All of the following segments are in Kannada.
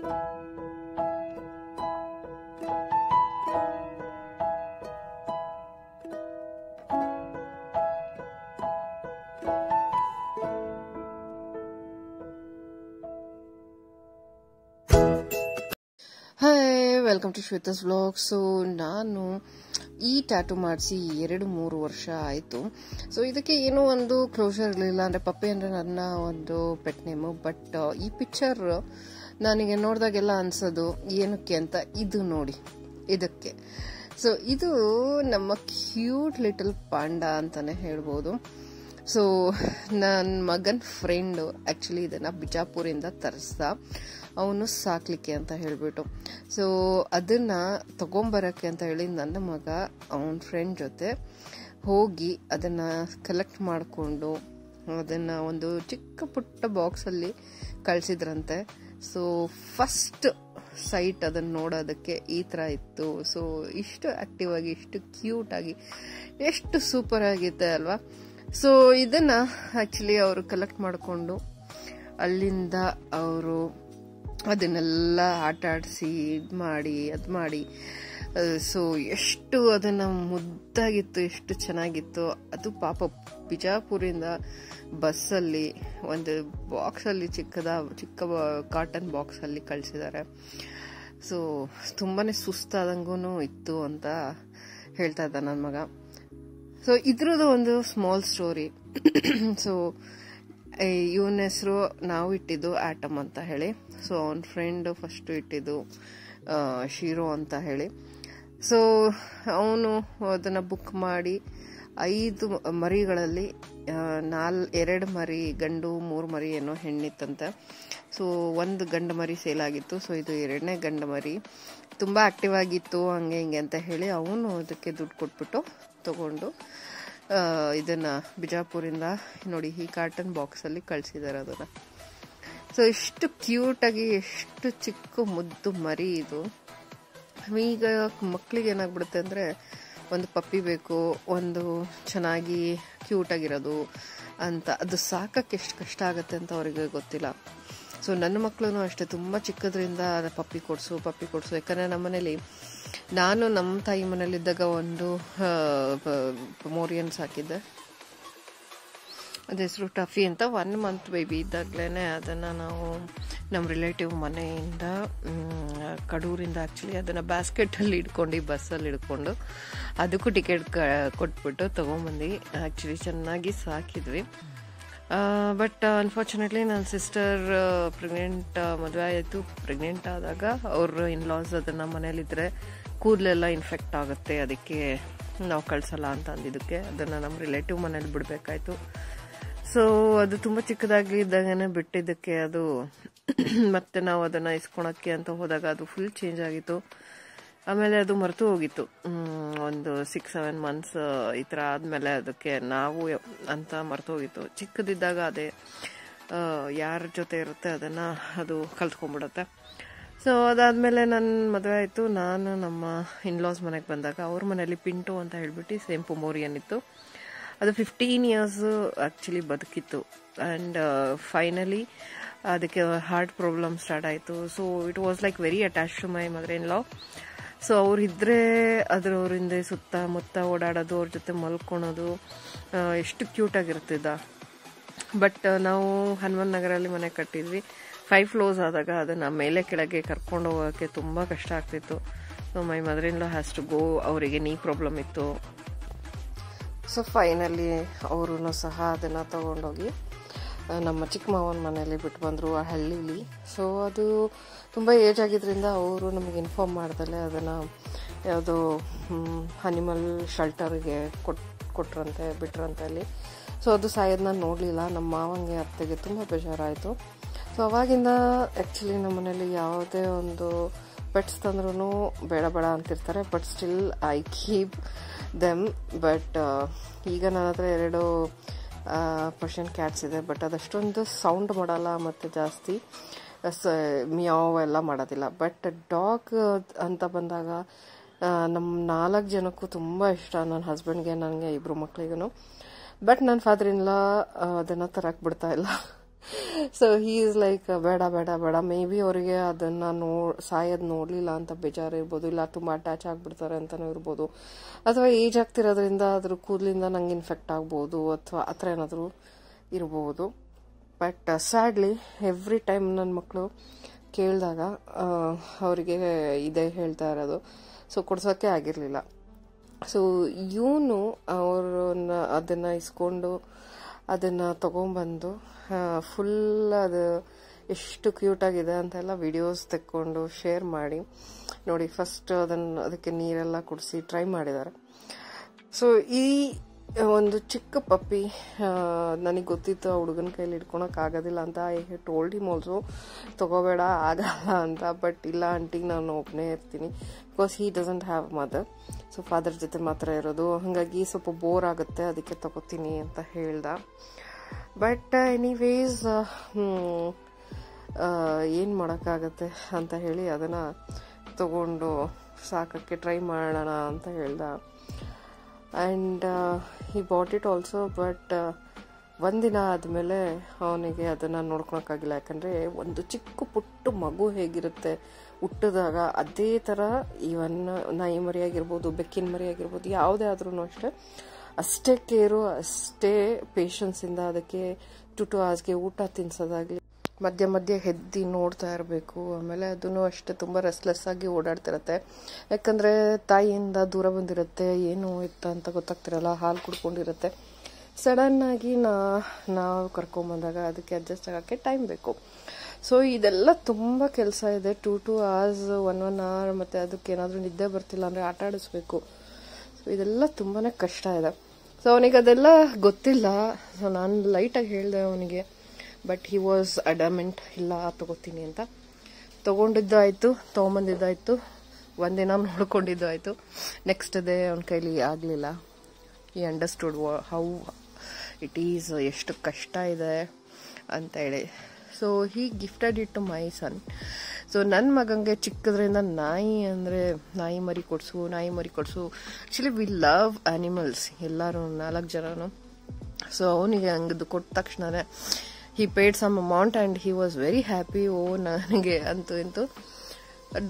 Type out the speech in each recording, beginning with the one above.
Hi, welcome to Shweta's vlog. So ನಾನು ಈ ಟ್ಯಾಟೂ ಮಾಡಿಸಿ 2-3 ವರ್ಷ ಆಯಿತು. ಸೊ ಇದಕ್ಕೆ ಏನೋ ಒಂದು ಕ್ಲೋಸರ್ ಇರಲಿಲ್ಲ. ಅಂದರೆ ಪಪ್ಪಿ ಅಂದರೆ ನನ್ನ ಒಂದು ಪೆಟ್ ನೇಮು. ಬಟ್ ಈ ಪಿಕ್ಚರ್ ನನಗೆ ನೋಡಿದಾಗೆಲ್ಲ ಅನ್ಸೋದು ಏನಕ್ಕೆ ಅಂತ, ಇದು ನೋಡಿ ಇದಕ್ಕೆ. ಸೊ ಇದು ನಮ್ಮ ಕ್ಯೂಟ್ ಲಿಟಲ್ ಪಾಂಡ ಅಂತಾನೆ ಹೇಳ್ಬೋದು. ಸೊ ನನ್ನ ಮಗನ ಫ್ರೆಂಡು ಆ್ಯಕ್ಚುಲಿ ಇದನ್ನು ಬಿಜಾಪುರಿಂದ ತರಿಸ್ದ, ಅವನು ಸಾಕ್ಲಿಕ್ಕೆ ಅಂತ ಹೇಳಿಬಿಟ್ಟು. ಸೊ ಅದನ್ನು ತಗೊಂಬರೋಕ್ಕೆ ಅಂತ ಹೇಳಿ ನನ್ನ ಮಗ ಅವನ ಫ್ರೆಂಡ್ ಜೊತೆ ಹೋಗಿ ಅದನ್ನು ಕಲೆಕ್ಟ್ ಮಾಡಿಕೊಂಡು ಅದನ್ನು ಒಂದು ಚಿಕ್ಕ ಪುಟ್ಟ ಬಾಕ್ಸಲ್ಲಿ ಕಳಿಸಿದ್ರಂತೆ. ಸೊ ಫಸ್ಟ್ ಸೈಟ್ ಅದನ್ನು ನೋಡೋದಕ್ಕೆ ಈ ಥರ ಇತ್ತು. ಸೊ ಇಷ್ಟು ಆ್ಯಕ್ಟಿವ್ ಆಗಿ, ಇಷ್ಟು ಕ್ಯೂಟಾಗಿ, ಎಷ್ಟು ಸೂಪರ್ ಆಗಿತ್ತೆ ಅಲ್ವಾ. ಸೊ ಇದನ್ನು ಆ್ಯಕ್ಚುಲಿ ಅವರು ಕಲೆಕ್ಟ್ ಮಾಡಿಕೊಂಡು ಅಲ್ಲಿಂದ ಅವರು ಅದನ್ನೆಲ್ಲ ಆಟ ಆಡಿಸಿ ಇದು ಮಾಡಿ ಅದು ಮಾಡಿ, ಸೊ ಎಷ್ಟು ಅದನ್ನು ಮುದ್ದಾಗಿತ್ತು, ಎಷ್ಟು ಚೆನ್ನಾಗಿತ್ತು. ಅದು ಪಾಪ ಬಿಜಾಪುರಿಂದ ಬಸ್ಸಲ್ಲಿ ಒಂದು ಬಾಕ್ಸಲ್ಲಿ ಚಿಕ್ಕ ಕಾಟನ್ ಬಾಕ್ಸಲ್ಲಿ ಕಳಿಸಿದ್ದಾರೆ. ಸೊ ತುಂಬಾ ಸುಸ್ತಾದಂಗೂ ಇತ್ತು ಅಂತ ಹೇಳ್ತಾ ಇದ್ದ ನನ್ನ ಮಗ. ಸೊ ಇದ್ರದ್ದು ಒಂದು ಸ್ಮಾಲ್ ಸ್ಟೋರಿ. ಸೊ ಇವನ ಹೆಸರು ನಾವು ಇಟ್ಟಿದ್ದು ಆಟಮ್ ಅಂತ ಹೇಳಿ. ಸೊ ಅವನ ಫ್ರೆಂಡ್ ಫಸ್ಟ್ ಇಟ್ಟಿದ್ದು ಶೀರೋ ಅಂತ ಹೇಳಿ. ಸೊ ಅವನು ಅದನ್ನು ಬುಕ್ ಮಾಡಿ 5 ಮರಿಗಳಲ್ಲಿ 2 ಮರಿ ಗಂಡು, 3 ಮರಿ ಏನೋ ಹೆಣ್ಣಿತ್ತಂತೆ. ಸೊ 1 ಗಂಡು ಮರಿ ಸೇಲ್ ಆಗಿತ್ತು. ಸೊ ಇದು 2ನೇ ಗಂಡು ಮರಿ, ತುಂಬ ಆಕ್ಟಿವ್ ಆಗಿತ್ತು, ಹಂಗೆ ಹಿಂಗೆ ಅಂತ ಹೇಳಿ ಅವನು ಅದಕ್ಕೆ ದುಡ್ಡು ಕೊಟ್ಬಿಟ್ಟು ತಗೊಂಡು ಇದನ್ನು ಬಿಜಾಪುರಿಂದ ನೋಡಿ ಈ ಕಾಟನ್ ಬಾಕ್ಸಲ್ಲಿ ಕಳಿಸಿದ್ದಾರೆ ಅದನ್ನು. ಸೊ ಎಷ್ಟು ಕ್ಯೂಟಾಗಿ, ಎಷ್ಟು ಚಿಕ್ಕ ಮುದ್ದು ಮರಿ ಇದು. ಈಗ ಮಕ್ಕಳಿಗೆ ಏನಾಗ್ಬಿಡುತ್ತೆ ಅಂದರೆ ಒಂದು ಪಪ್ಪಿ ಬೇಕು, ಒಂದು ಚೆನ್ನಾಗಿ ಕ್ಯೂಟಾಗಿರೋದು ಅಂತ, ಅದು ಸಾಕಕ್ಕೆ ಎಷ್ಟು ಕಷ್ಟ ಆಗುತ್ತೆ ಅಂತ ಅವರಿಗೆ ಗೊತ್ತಿಲ್ಲ. ಸೊ ನನ್ನ ಮಕ್ಕಳು ಅಷ್ಟೇ, ತುಂಬ ಚಿಕ್ಕದ್ರಿಂದ ಪಪ್ಪಿ ಕೊಡಿಸು. ಯಾಕಂದರೆ ನಮ್ಮನೇಲಿ ನಾನು ನಮ್ಮ ತಾಯಿ ಮನೇಲಿದ್ದಾಗ ಒಂದು ಮೋರಿಯನ್ ಸಾಕಿದ್ದೆ, ಅದ ಹೆಸರು ಟಫಿ ಅಂತ. 1 ಮಂತ್ ಬೇಬಿ ಇದ್ದಾಗಲೇ ಅದನ್ನು ನಾವು ನಮ್ಮ ರಿಲೇಟಿವ್ ಮನೆಯಿಂದ ಕಡೂರಿಂದ ಆ್ಯಕ್ಚುಲಿ ಅದನ್ನು ಬ್ಯಾಸ್ಕೆಟಲ್ಲಿ ಇಟ್ಕೊಂಡು ಬಸ್ಸಲ್ಲಿ ಹಿಡ್ಕೊಂಡು ಅದಕ್ಕೂ ಟಿಕೆಟ್ ಕೊಟ್ಬಿಟ್ಟು ತೊಗೊಂಬಂದು ಆ್ಯಕ್ಚುಲಿ ಚೆನ್ನಾಗಿ ಸಾಕಿದ್ವಿ. ಬಟ್ ಅನ್ಫಾರ್ಚುನೇಟ್ಲಿ ನನ್ನ ಸಿಸ್ಟರ್ ಪ್ರೆಗ್ನೆಂಟ್, ಮದುವೆ ಆಯಿತು. ಪ್ರೆಗ್ನೆಂಟ್ ಆದಾಗ ಅವ್ರ ಇನ್ಲಾಸ್ ಅದನ್ನು ಮನೇಲಿದ್ದರೆ ಕೂದಲೆಲ್ಲ ಇನ್ಫೆಕ್ಟ್ ಆಗುತ್ತೆ, ಅದಕ್ಕೆ ನಾವು ಕಳಿಸಲ್ಲ ಅಂತ ಅಂದಿದ್ದಕ್ಕೆ ಅದನ್ನು ನಮ್ಮ ರಿಲೇಟಿವ್ ಮನೇಲಿ ಬಿಡಬೇಕಾಯ್ತು. ಸೊ ಅದು ತುಂಬ ಚಿಕ್ಕದಾಗಿ ಇದ್ದಾಗನೇ ಬಿಟ್ಟಿದ್ದಕ್ಕೆ ಅದು ಮತ್ತೆ ನಾವು ಅದನ್ನು ಇಸ್ಕೊಳಕ್ಕೆ ಅಂತ ಹೋದಾಗ ಅದು ಫುಲ್ ಚೇಂಜ್ ಆಗಿತ್ತು. ಆಮೇಲೆ ಅದು ಮರೆತು ಹೋಗಿತ್ತು. ಒಂದು 6-7 ಮಂತ್ಸ್ ಈ ಥರ ಆದಮೇಲೆ ಅದಕ್ಕೆ ನಾವು ಅಂತ ಮರೆತು ಹೋಗಿತ್ತು. ಚಿಕ್ಕದಿದ್ದಾಗ ಅದೇ ಯಾರ ಜೊತೆ ಇರುತ್ತೆ ಅದನ್ನು ಅದು ಕಲ್ತ್ಕೊಂಡ್ಬಿಡುತ್ತೆ. ಸೊ ಅದಾದಮೇಲೆ ನನ್ನ ಮದುವೆ ಆಯಿತು. ನಾನು ನಮ್ಮ ಇನ್ಲಾಸ್ ಮನೆಗೆ ಬಂದಾಗ ಅವ್ರ ಮನೇಲಿ ಪಿಂಟು ಅಂತ ಹೇಳ್ಬಿಟ್ಟು ಸೇಮ್ ಪೊಮೋರಿಯನ್ ಇತ್ತು. ಅದು 15 ಇಯರ್ಸ್ ಆ್ಯಕ್ಚುಲಿ ಬದುಕಿತ್ತು. ಆ್ಯಂಡ್ ಫೈನಲಿ ಅದಕ್ಕೆ ಹಾರ್ಟ್ ಪ್ರಾಬ್ಲಮ್ ಸ್ಟಾರ್ಟ್ ಆಯಿತು. So it was like very attach to my mother in law. So ಅವರಿದ್ದರೆ ಅವ್ರ ಹಿಂದೆ ಸುತ್ತಮುತ್ತ ಓಡಾಡೋದು, ಅವ್ರ ಜೊತೆ ಮಲ್ಕೊಳೋದು, ಎಷ್ಟು ಕ್ಯೂಟಾಗಿರ್ತಿದ್ದ. ಬಟ್ ನಾವು ಹನುಮನ್ ನಗರಲ್ಲಿ ಮನೆ ಕಟ್ಟಿದ್ವಿ. 5 ಫ್ಲೋರ್ಸ್ ಆದಾಗ ಅದನ್ನು ಮೇಲೆ ಕೆಳಗೆ ಕರ್ಕೊಂಡು ಹೋಗೋಕ್ಕೆ ತುಂಬ ಕಷ್ಟ ಆಗ್ತಿತ್ತು. So my mother in law has to go. ಅವರಿಗೆ ನೀ ಪ್ರಾಬ್ಲಮ್ ಇತ್ತು. ಸೊ ಫೈನಲಿ ಅವರು ಸಹ ಅದನ್ನು ತೊಗೊಂಡೋಗಿ ನಮ್ಮ ಚಿಕ್ಕ ಮಾವನ ಮನೆಯಲ್ಲಿ ಬಿಟ್ಟು ಬಂದರು, ಆ ಹಳ್ಳೀಲಿ. ಸೊ ಅದು ತುಂಬ ಏಜ್ ಆಗಿದ್ದರಿಂದ ಅವರು ನಮಗೆ ಇನ್ಫಾರ್ಮ್ ಮಾಡ್ದಲೆ ಅದನ್ನು ಯಾವುದೋ ಅನಿಮಲ್ ಶೆಲ್ಟರ್ಗೆ ಬಿಟ್ರಂತೆ ಅಲ್ಲಿ. ಸೊ ಅದು ಸಾಯೋದನ್ನ ನೋಡಲಿಲ್ಲ. ನಮ್ಮ ಮಾವಂಗೆ ಅತ್ತೆಗೆ ತುಂಬ ಬೇಜಾರಾಯಿತು. ಸೊ ಅವಾಗಿಂದ ಆ್ಯಕ್ಚುಲಿ ನಮ್ಮ ಮನೇಲಿ ಯಾವುದೇ ಒಂದು ಪೆಟ್ಸ್ ತಂದ್ರೂ ಬೇಡ ಅಂತಿರ್ತಾರೆ. But still I keep them. But ಈಗ ನನ್ನ ಹತ್ರ 2 ಪರ್ಷಿಯನ್ ಕ್ಯಾಟ್ಸ್ ಇದೆ. ಬಟ್ ಅದಷ್ಟೊಂದು ಸೌಂಡ್ ಮಾಡಲ್ಲ ಮತ್ತು ಜಾಸ್ತಿ ಮಿಯಾವ್ ಎಲ್ಲ ಮಾಡೋದಿಲ್ಲ. ಬಟ್ ಡಾಗ್ ಅಂತ ಬಂದಾಗ ನಮ್ಮ 4 ಜನಕ್ಕೂ ತುಂಬ ಇಷ್ಟ. ನನ್ನ ಹಸ್ಬೆಂಡ್ಗೆ, ನನಗೆ, 2 ಮಕ್ಕಳಿಗೂ. ಬಟ್ ನನ್ನ ಫಾದರ್ ಇನ್ ಲಾ ಅದನ್ನು ತರಕ್ಕೆ ಬಿಡ್ತಾ ಇಲ್ಲ. ಸೊ ಹೀ ಈಸ್ ಲೈಕ್ ಬೇಡ ಬೇಡ ಬೇಡ, ಮೇ ಬಿ ಅವರಿಗೆ ಅದನ್ನ ಸಾಯೋದು ನೋಡ್ಲಿಲ್ಲ ಅಂತ ಬೇಜಾರು ಇರ್ಬೋದು, ಇಲ್ಲ ತುಂಬಾ ಅಟ್ಯಾಚ್ ಆಗ್ಬಿಡ್ತಾರೆ ಅಂತಾನೂ ಇರ್ಬೋದು, ಅಥವಾ ಏಜ್ ಆಗ್ತಿರೋದ್ರಿಂದ ಅದ್ರ ಕೂದಲಿಂದ ನಂಗೆ ಇನ್ಫೆಕ್ಟ್ ಆಗ್ಬೋದು, ಅಥವಾ ಆ ಥರ ಏನಾದರೂ ಇರ್ಬೋದು. ಬಟ್ ಸ್ಯಾಡ್ಲಿ ಎವ್ರಿ ಟೈಮ್ ನನ್ನ ಮಕ್ಕಳು ಕೇಳಿದಾಗ ಅವರಿಗೆ ಇದೇ ಹೇಳ್ತಾ ಇರೋದು. ಸೊ ಕೊಡ್ಸೋಕ್ಕೆ ಆಗಿರಲಿಲ್ಲ. ಸೊ ಇವನು ಅವ್ರನ್ನ ಅದನ್ನು ಇಸ್ಕೊಂಡು ಅದನ್ನು ತೊಗೊಂಬಂದು ಫುಲ್ ಅದು ಎಷ್ಟು ಕ್ಯೂಟಾಗಿದೆ ಅಂತೆಲ್ಲ ವಿಡಿಯೋಸ್ ತೆಕ್ಕೊಂಡು ಶೇರ್ ಮಾಡಿ ನೋಡಿ. ಫಸ್ಟ್ ಅದಕ್ಕೆ ನೀರೆಲ್ಲ ಕುಡಿಸಿ ಟ್ರೈ ಮಾಡಿದ್ದಾರೆ. ಸೊ ಈ ಒಂದು ಚಿಕ್ಕ ಪಪ್ಪಿ ನನಗೆ ಗೊತ್ತಿತ್ತು ಆ ಹುಡುಗನ ಕೈಲಿ ಇಟ್ಕೊಳಕ್ ಆಗೋದಿಲ್ಲ ಅಂತ. ಐ ಟೋಲ್ಡ್ ಹಿಮ್ ಆಲ್ಸೋ ತಗೋಬೇಡ ಆಗಲ್ಲ ಅಂತ. ಬಟ್ ಇಲ್ಲ ಆಂಟಿಗೆ ನಾನು ಒಬ್ಬನೇ ಇರ್ತೀನಿ, because he doesn't have mother. So father ಜೊತೆ ಮಾತ್ರ ಇರೋದು, ಹಾಗಾಗಿ ಸ್ವಲ್ಪ ಬೋರ್ ಆಗುತ್ತೆ, ಅದಕ್ಕೆ ತಗೋತೀನಿ ಅಂತ ಹೇಳ್ದ. ಬಟ್ ಎನಿವೇಸ್ ಏನು ಮಾಡೋಕ್ಕಾಗತ್ತೆ ಅಂತ ಹೇಳಿ ಅದನ್ನು ತಗೊಂಡು ಸಾಕಕ್ಕೆ ಟ್ರೈ ಮಾಡೋಣ ಅಂತ ಹೇಳ್ದ. And he bought it also. But ಒಂದಿನ ಆದಮೇಲೆ ಅವನಿಗೆ ಅದನ್ನು ನೋಡ್ಕೊಳಕ್ಕಾಗಿಲ್ಲ. ಯಾಕಂದರೆ ಒಂದು ಚಿಕ್ಕ ಪುಟ್ಟ ಮಗು ಹೇಗಿರುತ್ತೆ ಹುಟ್ಟಿದಾಗ ಅದೇ ಥರ ಇವನ್ ನಾಯಿ ಮರಿ ಆಗಿರ್ಬೋದು, ಬೆಕ್ಕಿನ ಮರಿ ಆಗಿರ್ಬೋದು, ಯಾವುದೇ ಆದ್ರೂ ಅಷ್ಟೇ ಕೇರು, ಅಷ್ಟೇ ಪೇಷನ್ಸಿಂದ ಅದಕ್ಕೆ 2 hours ಊಟ ತಿನ್ಸೋದಾಗಲಿ, ಮಧ್ಯೆ ಮಧ್ಯೆ ಹೆದ್ದಿ ನೋಡ್ತಾ ಇರಬೇಕು. ಆಮೇಲೆ ಅದನ್ನು ಅಷ್ಟೇ ತುಂಬ ರೆಸ್ಲೆಸ್ ಆಗಿ ಓಡಾಡ್ತಿರತ್ತೆ. ಯಾಕಂದರೆ ತಾಯಿಯಿಂದ ದೂರ ಬಂದಿರುತ್ತೆ, ಏನು ಇತ್ತ ಅಂತ ಗೊತ್ತಾಗ್ತಿರಲ್ಲ, ಹಾಲು ಕುಡ್ಕೊಂಡಿರುತ್ತೆ. ಸಡನ್ನಾಗಿ ನಾವು ಕರ್ಕೊಂಬಂದಾಗ ಅದಕ್ಕೆ ಅಡ್ಜಸ್ಟ್ ಆಗೋಕ್ಕೆ ಟೈಮ್ ಬೇಕು. ಸೊ ಇದೆಲ್ಲ ತುಂಬ ಕೆಲಸ ಇದೆ. 2 hours 1 hour, ಮತ್ತು ಅದಕ್ಕೆ ಏನಾದರೂ ನಿದ್ದೆ ಬರ್ತಿಲ್ಲ ಅಂದರೆ ಆಟ ಆಡಿಸ್ಬೇಕು. ಸೊ ಇದೆಲ್ಲ ತುಂಬಾ ಕಷ್ಟ ಇದೆ. ಸೊ ಅವನಿಗೆ ಅದೆಲ್ಲ ಗೊತ್ತಿಲ್ಲ. ಸೊ ನಾನು ಲೈಟಾಗಿ ಹೇಳಿದೆ ಅವನಿಗೆ. ಬಟ್ ಹಿ ವಾಸ್ ಅಡಮೆಂಟ್, ಇಲ್ಲ ತಗೋತೀನಿ ಅಂತ. ತೊಗೊಂಡಿದ್ದು ಆಯಿತು, ತೊಗೊಂಬಂದಿದ್ದಾಯಿತು, ಒಂದಿನ ನೋಡ್ಕೊಂಡಿದ್ದು ಆಯಿತು. ನೆಕ್ಸ್ಟ್ ಡೇ ಅವನ ಕೈಲಿ ಆಗಲಿಲ್ಲ. ಈ ಅಂಡರ್ಸ್ಟುಡ್ ಹೌ ಇಟ್ ಈಸ್, ಎಷ್ಟು ಕಷ್ಟ ಇದೆ ಅಂತ ಹೇಳಿ. So he gifted it to my son. So ನನ್ನ ಮಗಂಗೆ ಚಿಕ್ಕದ್ರಿಂದ ನಾಯಿ ಮರಿ ಕೊಡಿಸು. ಆ್ಯಕ್ಚುಲಿ ವಿ ಲವ್ ಆ್ಯನಿಮಲ್ಸ್ ಎಲ್ಲರೂ, 4 ಜನನು. ಸೊ ಅವನಿಗೆ ಹಂಗದು ಕೊಟ್ಟ ತಕ್ಷಣನೇ he paid some amount and he was very happy. ನನಗೆ ಅಂತೂ ಇಂತೂ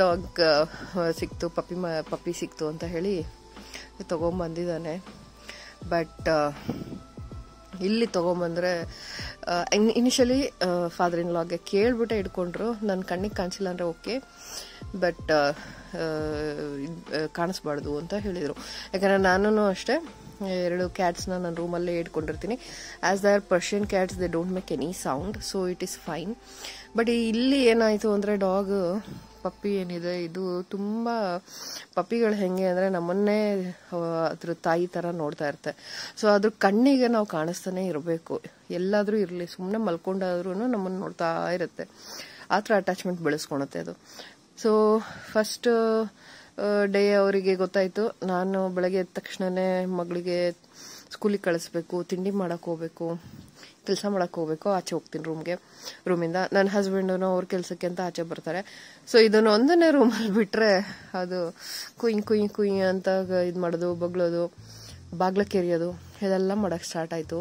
ಡಾಗ್ ಸಿಕ್ತು, ಪಪ್ಪಿ ಸಿಕ್ತು ಅಂತ ಹೇಳಿ ತೊಗೊಂಬಂದಿದ್ದಾನೆ. ಬಟ್ ಇಲ್ಲಿ ತೊಗೊಂಬಂದ್ರೆ ಇನಿಷಿಯಲಿ ಫಾದರ್ ಇನ್ ಲಾಗೆ ಕೇಳ್ಬಿಟ್ಟೆ ಇಟ್ಕೊಂಡ್ರು. ನನ್ನ ಕಣ್ಣಿಗೆ ಕಾಣಿಸಿಲ್ಲ ಅಂದರೆ ಓಕೆ, ಬಟ್ ಕಾಣಿಸ್ಬಾರ್ದು ಅಂತ ಹೇಳಿದರು. ಯಾಕಂದರೆ ನಾನು ಅಷ್ಟೇ 2 ಕ್ಯಾಟ್ಸ್ನ ನಾನು ರೂಮಲ್ಲೇ ಇಟ್ಕೊಂಡಿರ್ತೀನಿ. As they are Persian cats, they don't make any sound, so it is fine. But ಇಲ್ಲಿ ಏನಾಯಿತು ಅಂದರೆ ಡಾಗ್ ಪಪ್ಪಿ ಏನಿದೆ ಇದು ತುಂಬ ಪಪ್ಪಿಗಳು ಹೆಂಗೆ ಅಂದರೆ ನಮ್ಮನ್ನೇ ಅದ್ರ ತಾಯಿ ಥರ ನೋಡ್ತಾ ಇರುತ್ತೆ. ಸೊ ಅದ್ರ ಕಣ್ಣಿಗೆ ನಾವು ಕಾಣಿಸ್ತಾನೆ ಇರಬೇಕು, ಎಲ್ಲಾದರೂ ಇರಲಿ, ಸುಮ್ಮನೆ ಮಲ್ಕೊಂಡಾದ್ರೂ ನಮ್ಮನ್ನು ನೋಡ್ತಾ ಇರುತ್ತೆ. ಆ ಥರ ಅಟ್ಯಾಚ್ಮೆಂಟ್ ಬೆಳೆಸ್ಕೊಳುತ್ತೆ ಅದು. ಸೊ ಫಸ್ಟ್ ಡೇ ಅವರಿಗೆ ಗೊತ್ತಾಯಿತು, ನಾನು ಬೆಳಗ್ಗೆ ಎದ್ದ ತಕ್ಷಣನೇ ಮಗಳಿಗೆ ಸ್ಕೂಲಿಗೆ ಕಳಿಸ್ಬೇಕು, ತಿಂಡಿ ಮಾಡೋಕ್ಕೆ ಹೋಗ್ಬೇಕು, ಕೆಲಸ ಮಾಡೋಕ್ಕೆ ಹೋಗ್ಬೇಕು, ಆಚೆ ಹೋಗ್ತೀನಿ ರೂಮಿಂದ. ನನ್ನ ಹಸ್ಬೆಂಡನು ಅವ್ರ ಕೆಲಸಕ್ಕೆ ಅಂತ ಆಚೆ ಬರ್ತಾರೆ. ಸೊ ಇದನ್ನು ಒಂದನೇ ರೂಮಲ್ಲಿ ಬಿಟ್ಟರೆ ಅದು ಕುಯ್ ಅಂತ ಇದು ಮಾಡೋದು, ಬಗ್ಳೋದು, ಬಾಗ್ಲ ಕೆರಿಯೋದು ಇದೆಲ್ಲ ಮಾಡೋಕ್ಕೆ ಸ್ಟಾರ್ಟ್ ಆಯಿತು.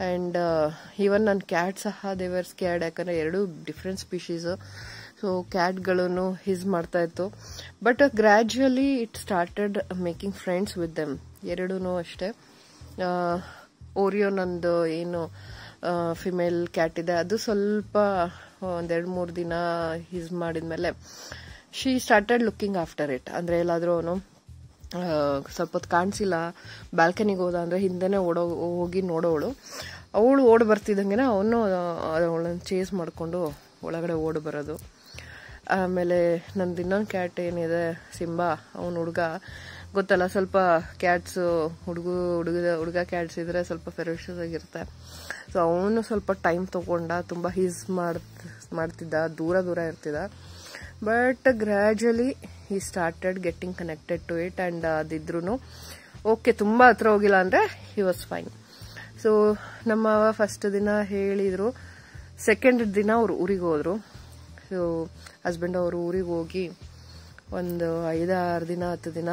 ಆ್ಯಂಡ್ ಈವನ್ ನನ್ನ ಕ್ಯಾಟ್ ಸಹ ದೇವರ್ ಸ್ಕ್ಯಾಡ್, ಯಾಕಂದರೆ 2 ಡಿಫ್ರೆಂಟ್ ಸ್ಪೀಶೀಸು. ಸೊ ಕ್ಯಾಟ್ಗಳನ್ನು ಹಿಸ್ ಮಾಡ್ತಾ ಇತ್ತು. But gradually it started making friends with them. 2 ಅಷ್ಟೇ. ಓರಿಯೋ ನಂದು ಏನು ಫಿಮೇಲ್ ಕ್ಯಾಟ್ ಇದೆ, ಅದು ಸ್ವಲ್ಪ 1-2-3 ದಿನ ಹಿಸ್ ಮಾಡಿದ್ಮೇಲೆ she started looking after it. ಅಂದರೆ ಎಲ್ಲಾದರೂ ಅವನು ಸ್ವಲ್ಪ ಹೊತ್ತು ಕಾಣಿಸಿಲ್ಲ, ಬ್ಯಾಲ್ಕನಿಗೆ ಹೋದ ಅಂದರೆ ಹಿಂದೆನೇ ಹೋಗಿ ನೋಡೋಳು. ಅವಳು ಓಡಿ ಬರ್ತಿದ್ದಂಗೆ ಅವನು ಅವಳನ್ನು ಚೇಸ್ ಮಾಡಿಕೊಂಡು ಒಳಗಡೆ ಓಡಿ ಬರೋದು. ಆಮೇಲೆ ನಂದು ಇನ್ನೊಂದು ಕ್ಯಾಟ್ ಏನಿದೆ ಸಿಂಬಾ, ಅವನು ಹುಡುಗ ಗೊತ್ತಲ್ಲ, ಸ್ವಲ್ಪ ಕ್ಯಾಟ್ಸು ಹುಡುಗ ಕ್ಯಾಟ್ಸ್ ಇದ್ರೆ ಸ್ವಲ್ಪ ಫೆರೋಷಿಯಸ್ ಆಗಿರುತ್ತೆ. ಸೊ ಅವನು ಸ್ವಲ್ಪ ಟೈಮ್ ತೊಗೊಂಡ, ತುಂಬ ಹೀಸ್ ಮಾಡ್ತಿದ್ದ, ದೂರ ಇರ್ತಿದ್ದ. But gradually he started getting connected to it. And ಅದಿದ್ರು ಓಕೆ, ತುಂಬ ಹತ್ರ ಹೋಗಿಲ್ಲ ಅಂದರೆ ಹಿ ವಾಸ್ ಫೈನ್. ಸೊ ನಮ್ಮ ಫಸ್ಟ್ ದಿನ ಹೇಳಿದರು, ಸೆಕೆಂಡ್ ದಿನ ಅವ್ರು ಊರಿಗೆ ಹೋದರು. ಸೊ ಹಸ್ಬೆಂಡ್ ಅವರು ಊರಿಗೆ ಹೋಗಿ ಒಂದು 5-6 ದಿನ 10 ದಿನ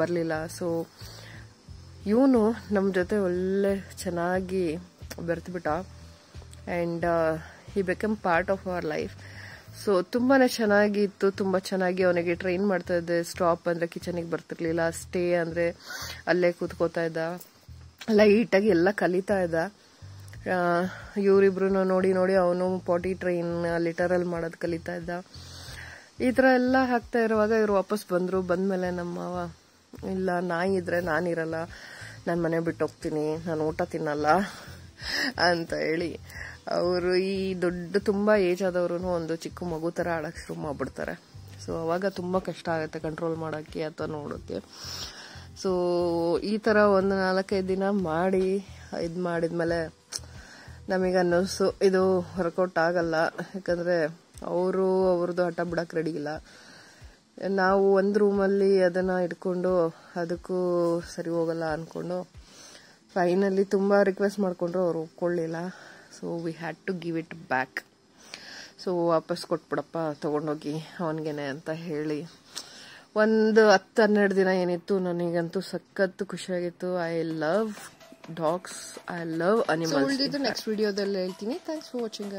ಬರಲಿಲ್ಲ. ಸೊ ಇವನು ನಮ್ಮ ಜೊತೆ ಒಳ್ಳೆ ಚೆನ್ನಾಗಿ ಬೆರೆತುಬಿಟ್ಟ. And he become part of our life. So ತುಂಬಾನೇ ಚೆನ್ನಾಗಿತ್ತು, ತುಂಬಾ ಚೆನ್ನಾಗಿ ಅವನಿಗೆ ಟ್ರೈನ್ ಮಾಡ್ತಾ ಇದ್ದೆ. ಸ್ಟಾಪ್ ಅಂದ್ರೆ ಕಿಚನಿಗೆ ಬರ್ತಿರ್ಲಿಲ್ಲ, ಸ್ಟೇ ಅಂದ್ರೆ ಅಲ್ಲೇ ಕೂತ್ಕೋತಾ ಇದ್ದ, ಲೈಟಾಗಿ ಎಲ್ಲ ಕಲಿತಾ ಇದ್ದ. ಇವರಿಬ್ರು ನೋಡಿ ನೋಡಿ ಅವನು ಪಾಟಿ ಟ್ರೈನ್ ಲಿಟರಲ್ ಮಾಡೋದು ಕಲಿತಾ ಇದ್ದ. ಈ ತರ ಎಲ್ಲ ಹಾಕ್ತಾ ಇರುವಾಗ ಇವ್ರು ವಾಪಸ್ ಬಂದ್ರು. ಬಂದ್ಮೇಲೆ ನಮ್ಮವ ಇಲ್ಲ, ನಾಯಿ ಇದ್ರೆ ನಾನಿರಲ್ಲ, ನಾನು ಮನೆ ಬಿಟ್ಟು ಹೋಗ್ತೀನಿ, ನಾನು ಊಟ ತಿನ್ನಲ್ಲ ಅಂತ ಹೇಳಿ ಅವರು ಈ ತುಂಬಾ ಏಜ್ ಆದವರು ಒಂದು ಚಿಕ್ಕ ಮಗು ತರ ಆಡಕ್ ಶುರು ಮಾಡ್ಬಿಡ್ತಾರೆ. ಸೊ ಅವಾಗ ತುಂಬಾ ಕಷ್ಟ ಆಗುತ್ತೆ ಕಂಟ್ರೋಲ್ ಮಾಡಕ್ಕೆ ಅಥವಾ ನೋಡೋಕೆ. ಸೊ ಈ ತರ ಒಂದು 4-5 ದಿನ ಮಾಡಿ ಮಾಡಿದ್ಮೇಲೆ ನಮಗೆ ಅನ್ನಿಸ್ತು ಇದು ವರ್ಕೌಟ್ ಆಗಲ್ಲ. ಯಾಕಂದ್ರೆ ಅವ್ರದ್ದು ಹಠ ಬಿಡಕ್ ರೆಡಿ ಇಲ್ಲ. ನಾವು ಒಂದು ರೂಮಲ್ಲಿ ಅದನ್ನ ಇಟ್ಕೊಂಡು ಅದಕ್ಕೂ ಸರಿ ಹೋಗಲ್ಲ ಅನ್ಕೊಂಡು ಫೈನಲಿ ತುಂಬಾ ರಿಕ್ವೆಸ್ಟ್ ಮಾಡ್ಕೊಂಡ್ರು, ಅವ್ರು ಒಪ್ಕೊಳ್ಳಿಲ್ಲ. So we had to give it back. So ವಾಪಸ್ ಕೊಟ್ಬಿಡಪ್ಪ ತಗೊಂಡೋಗಿ ಅವನಿಗೇನೆ ಅಂತ ಹೇಳಿ ಒಂದು 10-12 ದಿನ ಏನಿತ್ತು, ನನಗಂತೂ ಸಖತ್ ಖುಷಿಯಾಗಿತ್ತು. I love dogs, I love animals. Next ವಿಡಿಯೋದಲ್ಲಿ ಹೇಳ್ತೀನಿ. Thanks for watching.